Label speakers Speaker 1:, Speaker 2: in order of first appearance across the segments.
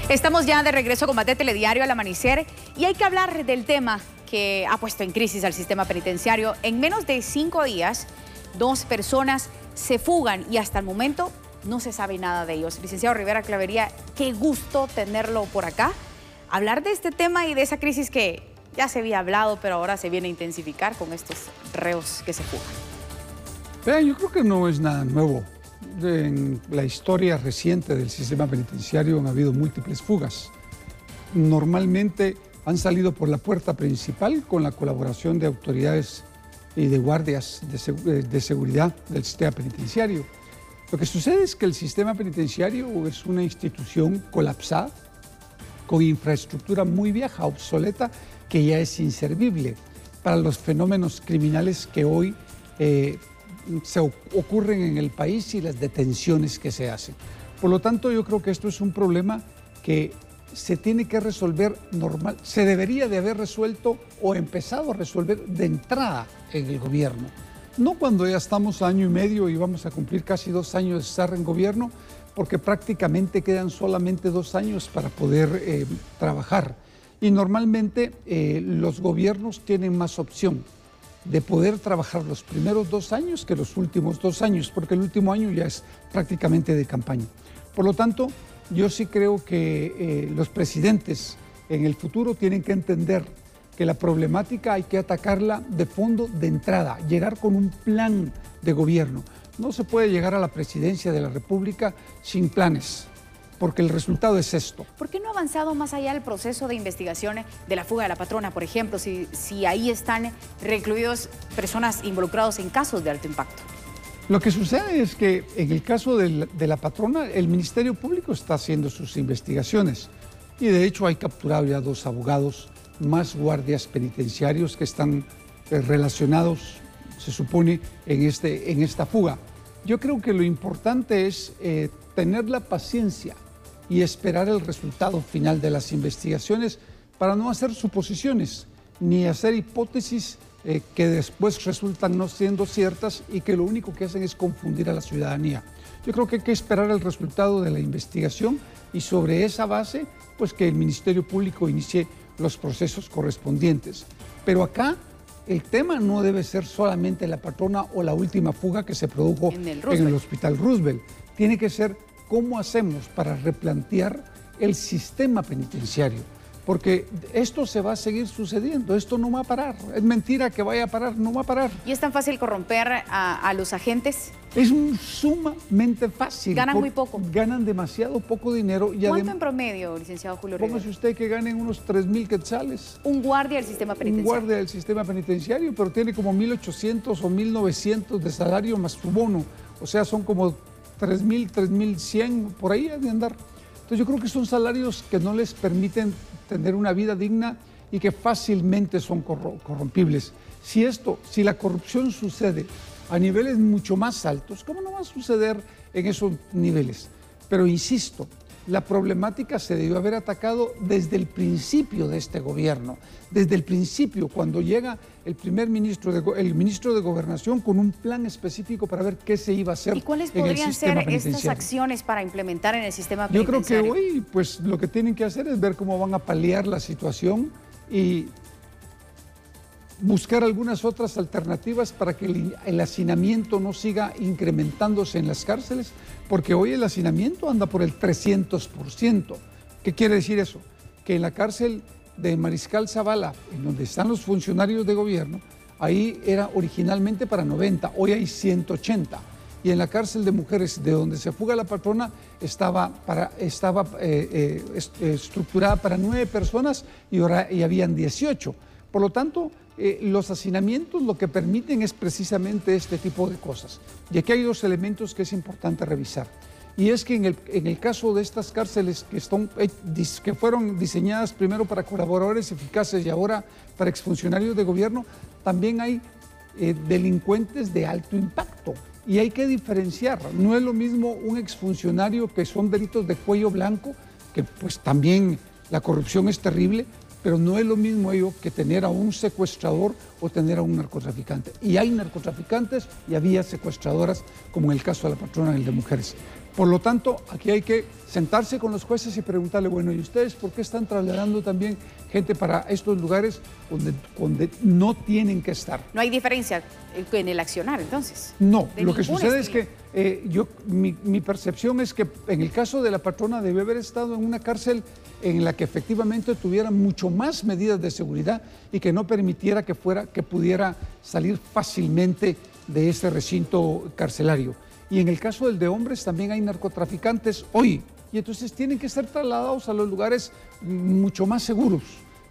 Speaker 1: Estamos ya de regreso con más de Telediario al Amanecer y hay que hablar del tema que ha puesto en crisis al sistema penitenciario. En menos de 5 días, 2 personas se fugan y hasta el momento no se sabe nada de ellos. Licenciado Rivera Clavería, qué gusto tenerlo por acá. Hablar de este tema y de esa crisis que ya se había hablado, pero ahora se viene a intensificar con estos reos que se fugan.
Speaker 2: Vean, yo creo que no es nada nuevo. En la historia reciente del sistema penitenciario han habido múltiples fugas. Normalmente han salido por la puerta principal con la colaboración de autoridades y de guardias de seguridad del sistema penitenciario. Lo que sucede es que el sistema penitenciario es una institución colapsada, con infraestructura muy vieja, obsoleta, que ya es inservible para los fenómenos criminales que hoy se ocurren en el país y las detenciones que se hacen. Por lo tanto, yo creo que esto es un problema que se tiene que resolver normal, se debería de haber resuelto o empezado a resolver de entrada en el gobierno. No cuando ya estamos a año y medio y vamos a cumplir casi 2 años de estar en gobierno, porque prácticamente quedan solamente 2 años para poder trabajar. Y normalmente los gobiernos tienen más opción de poder trabajar los primeros 2 años que los últimos 2 años, porque el último año ya es prácticamente de campaña. Por lo tanto, yo sí creo que los presidentes en el futuro tienen que entender que la problemática hay que atacarla de fondo, de entrada, llegar con un plan de gobierno. No se puede llegar a la presidencia de la República sin planes, porque el resultado es esto.
Speaker 1: ¿Por qué no ha avanzado más allá del proceso de investigación de la fuga de la patrona, por ejemplo, si ahí están recluidos personas involucradas en casos de alto impacto?
Speaker 2: Lo que sucede es que en el caso de la patrona, el Ministerio Público está haciendo sus investigaciones y de hecho hay capturado ya 2 abogados, más guardias penitenciarios que están relacionados, se supone, en esta fuga. Yo creo que lo importante es tener la paciencia y esperar el resultado final de las investigaciones para no hacer suposiciones ni hacer hipótesis que después resultan no siendo ciertas y que lo único que hacen es confundir a la ciudadanía. Yo creo que hay que esperar el resultado de la investigación y sobre esa base, pues que el Ministerio Público inicie los procesos correspondientes. Pero acá el tema no debe ser solamente la patrona o la última fuga que se produjo en el Hospital Roosevelt. Tiene que ser cómo hacemos para replantear el sistema penitenciario, porque esto se va a seguir sucediendo, esto no va a parar. Es mentira que vaya a parar, no va a parar.
Speaker 1: ¿Y es tan fácil corromper a los agentes?
Speaker 2: Es sumamente fácil.
Speaker 1: Ganan muy poco.
Speaker 2: Ganan demasiado poco dinero. Y
Speaker 1: ¿cuánto en promedio, licenciado Julio Rivera?
Speaker 2: Póngase usted que ganen unos 3,000 quetzales.
Speaker 1: Un guardia del sistema penitenciario.
Speaker 2: Un guardia del sistema penitenciario, pero tiene como 1,800 o 1,900 de salario más su bono. O sea, son como 3,000, 3,100, por ahí han de andar. Entonces yo creo que son salarios que no les permiten tener una vida digna y que fácilmente son corrompibles. Si la corrupción sucede a niveles mucho más altos, ¿cómo no va a suceder en esos niveles? Pero insisto, la problemática se debió haber atacado desde el principio de este gobierno, desde el principio, cuando llega el ministro de Gobernación con un plan específico para ver qué se iba a hacer.
Speaker 1: ¿Y cuáles podrían ser estas acciones para implementar en el sistema penitenciario?
Speaker 2: Yo creo que hoy, pues, lo que tienen que hacer es ver cómo van a paliar la situación y buscar algunas otras alternativas para que el hacinamiento no siga incrementándose en las cárceles, porque hoy el hacinamiento anda por el 300%. ¿Qué quiere decir eso? Que en la cárcel de Mariscal Zavala, en donde están los funcionarios de gobierno, ahí era originalmente para 90, hoy hay 180. Y en la cárcel de mujeres, de donde se fuga la patrona, estaba estructurada para 9 personas y ahora habían 18. Por lo tanto, los hacinamientos lo que permiten es precisamente este tipo de cosas. Y aquí hay 2 elementos que es importante revisar. Y es que en el caso de estas cárceles que fueron diseñadas primero para colaboradores eficaces y ahora para exfuncionarios de gobierno, también hay delincuentes de alto impacto. Y hay que diferenciar. No es lo mismo un exfuncionario que son delitos de cuello blanco, que pues también la corrupción es terrible, pero no es lo mismo ello que tener a un secuestrador o tener a un narcotraficante. Y hay narcotraficantes y había secuestradoras, como en el caso de la patrona y el de mujeres. Por lo tanto, aquí hay que sentarse con los jueces y preguntarle, bueno, ¿y ustedes por qué están trasladando también gente para estos lugares donde no tienen que estar?
Speaker 1: No hay diferencia en el accionar, entonces.
Speaker 2: No, lo que sucede es que mi percepción es que en el caso de la patrona debe haber estado en una cárcel en la que efectivamente tuviera mucho más medidas de seguridad y que no permitiera que pudiera salir fácilmente de ese recinto carcelario. Y en el caso del de hombres también hay narcotraficantes hoy, y entonces tienen que ser trasladados a los lugares mucho más seguros,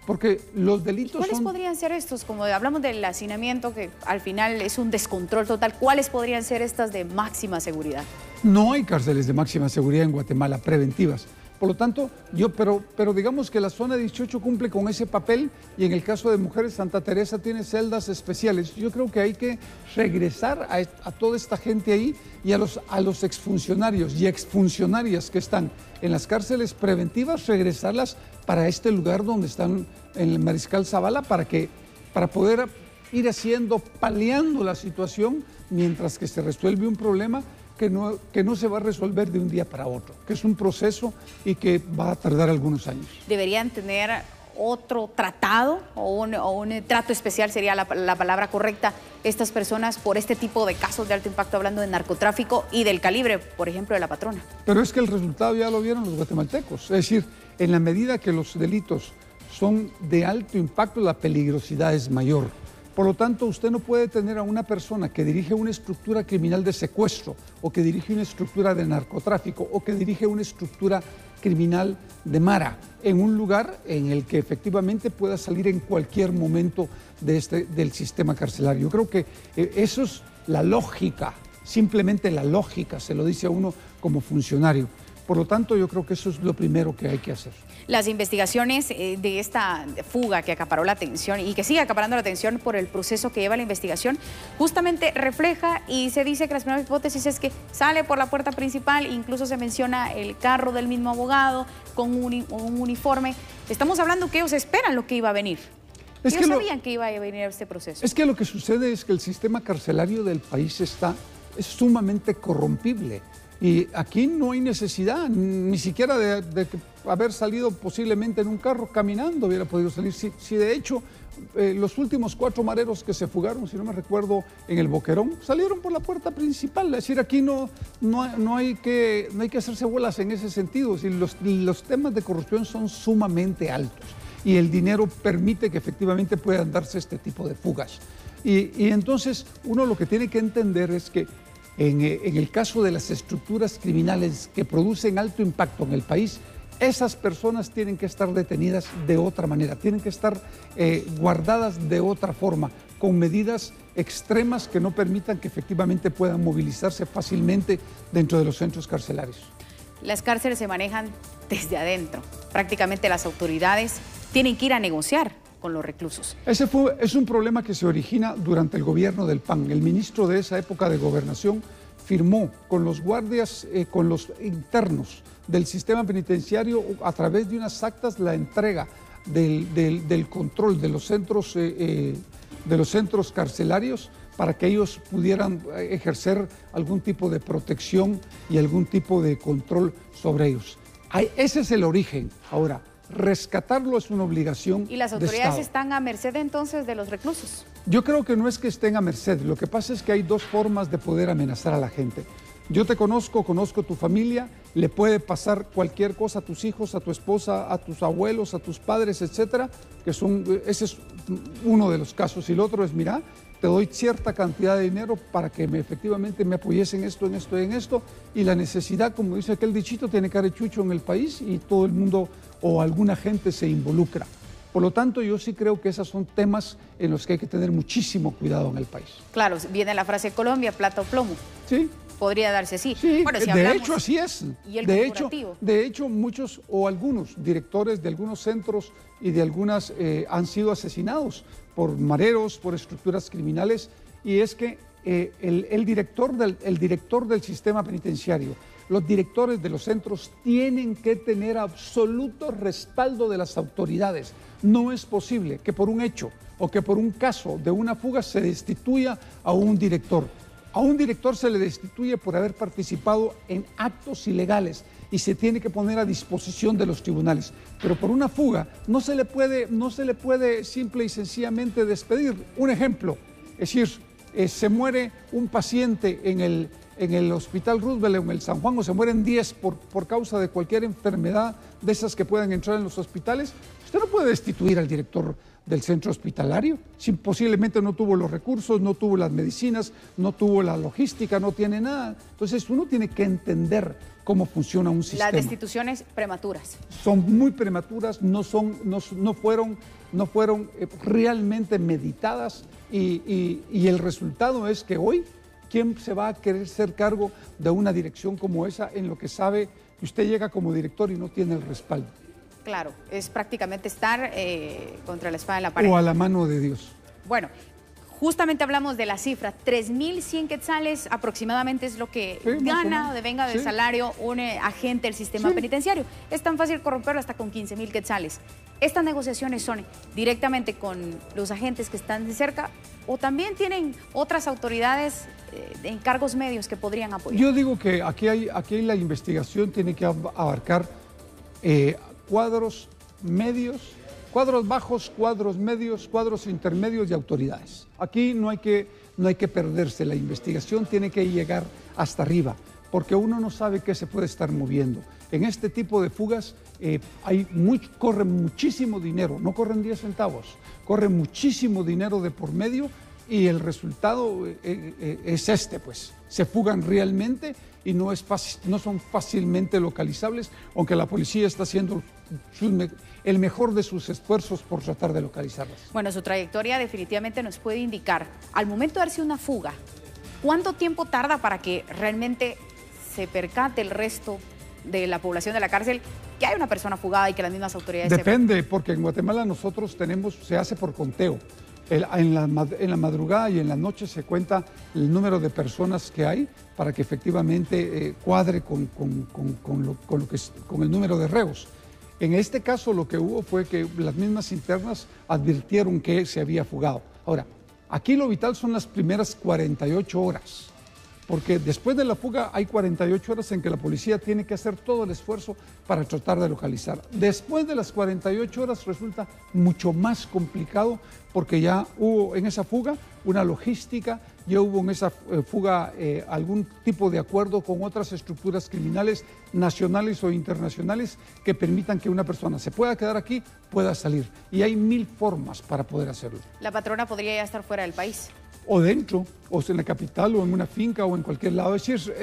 Speaker 2: porque los delitos
Speaker 1: ¿Cuáles podrían ser estos? Como hablamos del hacinamiento, que al final es un descontrol total, ¿cuáles podrían ser estas de máxima seguridad?
Speaker 2: No hay cárceles de máxima seguridad en Guatemala, preventivas. Por lo tanto, pero digamos que la zona 18 cumple con ese papel, y en el caso de mujeres, Santa Teresa tiene celdas especiales. Yo creo que hay que regresar a toda esta gente ahí y a los exfuncionarios y exfuncionarias que están en las cárceles preventivas, regresarlas para este lugar donde están en el Mariscal Zavala para poder ir paliando la situación mientras que se resuelve un problema que no se va a resolver de un día para otro, que es un proceso y que va a tardar algunos años.
Speaker 1: ¿Deberían tener otro tratado o un trato especial, sería la palabra correcta, estas personas por este tipo de casos de alto impacto, hablando de narcotráfico y del calibre, por ejemplo, de la patrona?
Speaker 2: Pero es que el resultado ya lo vieron los guatemaltecos, es decir, en la medida que los delitos son de alto impacto, la peligrosidad es mayor. Por lo tanto, usted no puede tener a una persona que dirige una estructura criminal de secuestro, o que dirige una estructura de narcotráfico, o que dirige una estructura criminal de mara, en un lugar en el que efectivamente pueda salir en cualquier momento del sistema carcelario. Yo creo que eso es la lógica, simplemente la lógica se lo dice a uno como funcionario. Por lo tanto, yo creo que eso es lo primero que hay que hacer.
Speaker 1: Las investigaciones de esta fuga que acaparó la atención y que sigue acaparando la atención por el proceso que lleva la investigación, justamente refleja y se dice que las primeras hipótesis es que sale por la puerta principal, incluso se menciona el carro del mismo abogado con un uniforme. Estamos hablando que ellos esperan lo que iba a venir. Ellos sabían que iba a venir este proceso.
Speaker 2: Es que lo que sucede es que el sistema carcelario del país es sumamente corrompible. Y aquí no hay necesidad, ni siquiera de haber salido posiblemente en un carro caminando hubiera podido salir. Si de hecho los últimos 4 mareros que se fugaron, si no me recuerdo, en el Boquerón, salieron por la puerta principal. Es decir, aquí no hay que hacerse bolas en ese sentido. Es decir, los temas de corrupción son sumamente altos y el dinero permite que efectivamente puedan darse este tipo de fugas. Y entonces uno lo que tiene que entender es que en el caso de las estructuras criminales que producen alto impacto en el país, esas personas tienen que estar detenidas de otra manera, tienen que estar guardadas de otra forma, con medidas extremas que no permitan que efectivamente puedan movilizarse fácilmente dentro de los centros carcelarios.
Speaker 1: Las cárceles se manejan desde adentro. Prácticamente las autoridades tienen que ir a negociar con los reclusos.
Speaker 2: Es un problema que se origina durante el gobierno del PAN. El ministro de esa época de gobernación firmó con los guardias, con los internos del sistema penitenciario, a través de unas actas, la entrega del control de los centros carcelarios para que ellos pudieran ejercer algún tipo de protección y algún tipo de control sobre ellos. Ese es el origen. Ahora, rescatarlo es una obligación.
Speaker 1: ¿Y las autoridades están a merced entonces de los reclusos?
Speaker 2: Yo creo que no es que estén a merced. Lo que pasa es que hay 2 formas de poder amenazar a la gente. Yo te conozco tu familia, le puede pasar cualquier cosa a tus hijos, a tu esposa, a tus abuelos, a tus padres, etcétera, ese es uno de los casos. Y el otro es, mira, te doy cierta cantidad de dinero para que efectivamente me apoyes en esto, en esto, en esto, y la necesidad, como dice aquel dichito, tiene carechucho en el país y todo el mundo o alguna gente se involucra. Por lo tanto, yo sí creo que esos son temas en los que hay que tener muchísimo cuidado en el país.
Speaker 1: Claro, viene la frase Colombia, plata o plomo.
Speaker 2: Sí.
Speaker 1: Podría darse así.
Speaker 2: Sí, bueno, si de hecho así es.
Speaker 1: ¿Y el
Speaker 2: corporativo? De hecho, muchos o algunos directores de algunos centros y de algunas han sido asesinados por mareros, por estructuras criminales, y es que el director del sistema penitenciario, los directores de los centros tienen que tener absoluto respaldo de las autoridades. No es posible que por un hecho o que por un caso de una fuga se destituya a un director. A un director se le destituye por haber participado en actos ilegales y se tiene que poner a disposición de los tribunales. Pero por una fuga no se le puede simple y sencillamente despedir. Un ejemplo, es decir, se muere un paciente en el Hospital Roosevelt o en el San Juan, o se mueren 10 por causa de cualquier enfermedad de esas que puedan entrar en los hospitales. Usted no puede destituir al director del centro hospitalario, si posiblemente no tuvo los recursos, no tuvo las medicinas, no tuvo la logística, no tiene nada. Entonces uno tiene que entender cómo funciona un sistema.
Speaker 1: Las destituciones prematuras.
Speaker 2: Son muy prematuras, no fueron realmente meditadas y el resultado es que hoy, ¿quién se va a querer ser cargo de una dirección como esa en lo que sabe que usted llega como director y no tiene el respaldo?
Speaker 1: Claro, es prácticamente estar contra la espada en la pared.
Speaker 2: O a la mano de Dios.
Speaker 1: Bueno, justamente hablamos de la cifra, 3.100 quetzales aproximadamente es lo que gana o devenga de salario un agente del sistema penitenciario. Es tan fácil corromperlo hasta con 15.000 quetzales. ¿Estas negociaciones son directamente con los agentes que están de cerca o también tienen otras autoridades en cargos medios que podrían apoyar?
Speaker 2: Yo digo que aquí la investigación tiene que abarcar cuadros medios, cuadros bajos, cuadros medios, cuadros intermedios y autoridades. Aquí no hay que perderse, la investigación tiene que llegar hasta arriba, porque uno no sabe qué se puede estar moviendo. En este tipo de fugas corre muchísimo dinero, no corren 10 centavos, corre muchísimo dinero de por medio y el resultado es pues, se fugan realmente y no son fácilmente localizables, aunque la policía está haciendo el mejor de sus esfuerzos por tratar de localizarlas.
Speaker 1: Bueno, su trayectoria definitivamente nos puede indicar, al momento de darse una fuga, ¿cuánto tiempo tarda para que realmente se percate el resto de la población de la cárcel que hay una persona fugada y que las mismas autoridades
Speaker 2: Depende, porque en Guatemala nosotros se hace por conteo. En la madrugada y en la noche se cuenta el número de personas que hay para que efectivamente cuadre con el número de reos. En este caso lo que hubo fue que las mismas internas advirtieron que se había fugado. Ahora, aquí lo vital son las primeras 48 horas, porque después de la fuga hay 48 horas en que la policía tiene que hacer todo el esfuerzo para tratar de localizar. Después de las 48 horas resulta mucho más complicado porque ya hubo en esa fuga una logística, ya hubo en esa fuga algún tipo de acuerdo con otras estructuras criminales nacionales o internacionales que permitan que una persona se pueda quedar aquí, pueda salir. Y hay 1000 formas para poder hacerlo.
Speaker 1: ¿La patrona podría ya estar fuera del país?
Speaker 2: O dentro, o en la capital, o en una finca, o en cualquier lado. Es decir,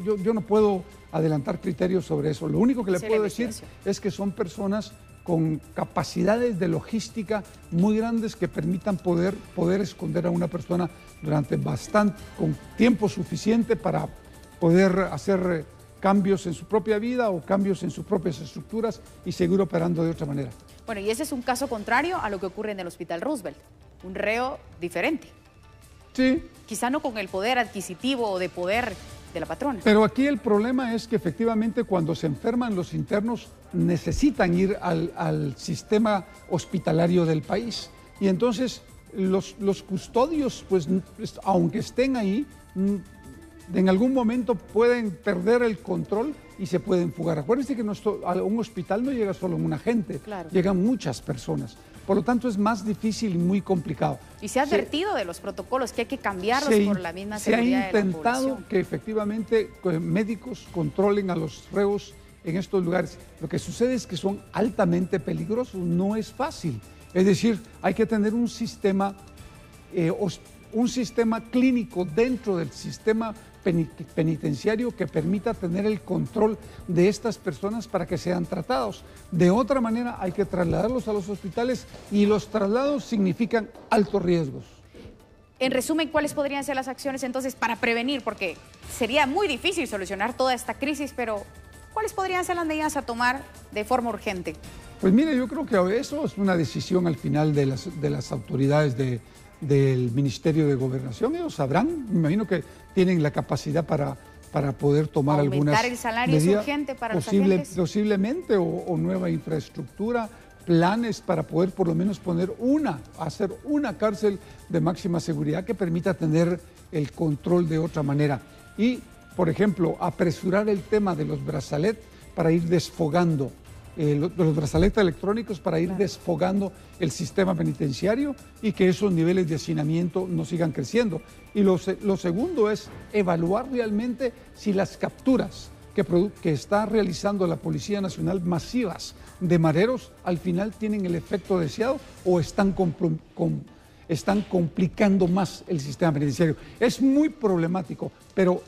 Speaker 2: yo no puedo adelantar criterios sobre eso. Lo único que le puedo decir es que son personas con capacidades de logística muy grandes que permitan poder esconder a una persona con tiempo suficiente para poder hacer cambios en su propia vida o cambios en sus propias estructuras y seguir operando de otra manera.
Speaker 1: Bueno, y ese es un caso contrario a lo que ocurre en el Hospital Roosevelt. Un reo diferente.
Speaker 2: Sí.
Speaker 1: Quizá no con el poder adquisitivo o de poder de la patrona.
Speaker 2: Pero aquí el problema es que efectivamente cuando se enferman los internos necesitan ir al sistema hospitalario del país. Y entonces los custodios, pues aunque estén ahí, en algún momento pueden perder el control y se pueden fugar. Acuérdense que a un hospital no llega solo un agente, llegan muchas personas. Por lo tanto, es más difícil y muy complicado.
Speaker 1: Y se ha advertido de los protocolos que hay que cambiarlos por la misma seguridad de la población.
Speaker 2: Se ha intentado que efectivamente médicos controlen a los reos en estos lugares. Lo que sucede es que son altamente peligrosos, no es fácil. Es decir, hay que tener un sistema clínico dentro del sistema penitenciario que permita tener el control de estas personas para que sean tratados. De otra manera hay que trasladarlos a los hospitales y los traslados significan altos riesgos.
Speaker 1: En resumen, ¿cuáles podrían ser las acciones entonces para prevenir? Porque sería muy difícil solucionar toda esta crisis, pero ¿cuáles podrían ser las medidas a tomar de forma urgente?
Speaker 2: Pues mire, yo creo que eso es una decisión al final de las autoridades del Ministerio de Gobernación. Ellos sabrán, me imagino que tienen la capacidad para poder tomar algunas medidas.
Speaker 1: ¿Aumentar el salario es urgente para los agentes?
Speaker 2: Posiblemente, o nueva infraestructura, planes para poder por lo menos hacer una cárcel de máxima seguridad que permita tener el control de otra manera. Y, por ejemplo, apresurar el tema de los brazaletes para ir desfogando, los brazaletes electrónicos para ir desfogando el sistema penitenciario y que esos niveles de hacinamiento no sigan creciendo. Y lo segundo es evaluar realmente si las capturas que está realizando la Policía Nacional masivas de mareros al final tienen el efecto deseado o están complicando más el sistema penitenciario. Es muy problemático, pero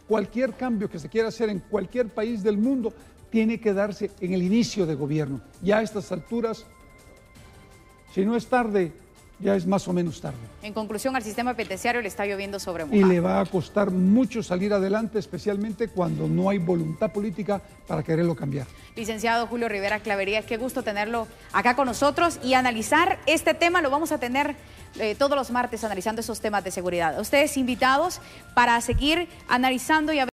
Speaker 2: cualquier cambio que se quiera hacer en cualquier país del mundo tiene que darse en el inicio de gobierno. Ya a estas alturas, si no es tarde, ya es más o menos tarde.
Speaker 1: En conclusión, al sistema penitenciario le está lloviendo sobre mojado.
Speaker 2: Y le va a costar mucho salir adelante, especialmente cuando no hay voluntad política para quererlo cambiar.
Speaker 1: Licenciado Julio Rivera Clavería, qué gusto tenerlo acá con nosotros y analizar este tema. Lo vamos a tener todos los martes analizando esos temas de seguridad. Ustedes invitados para seguir analizando y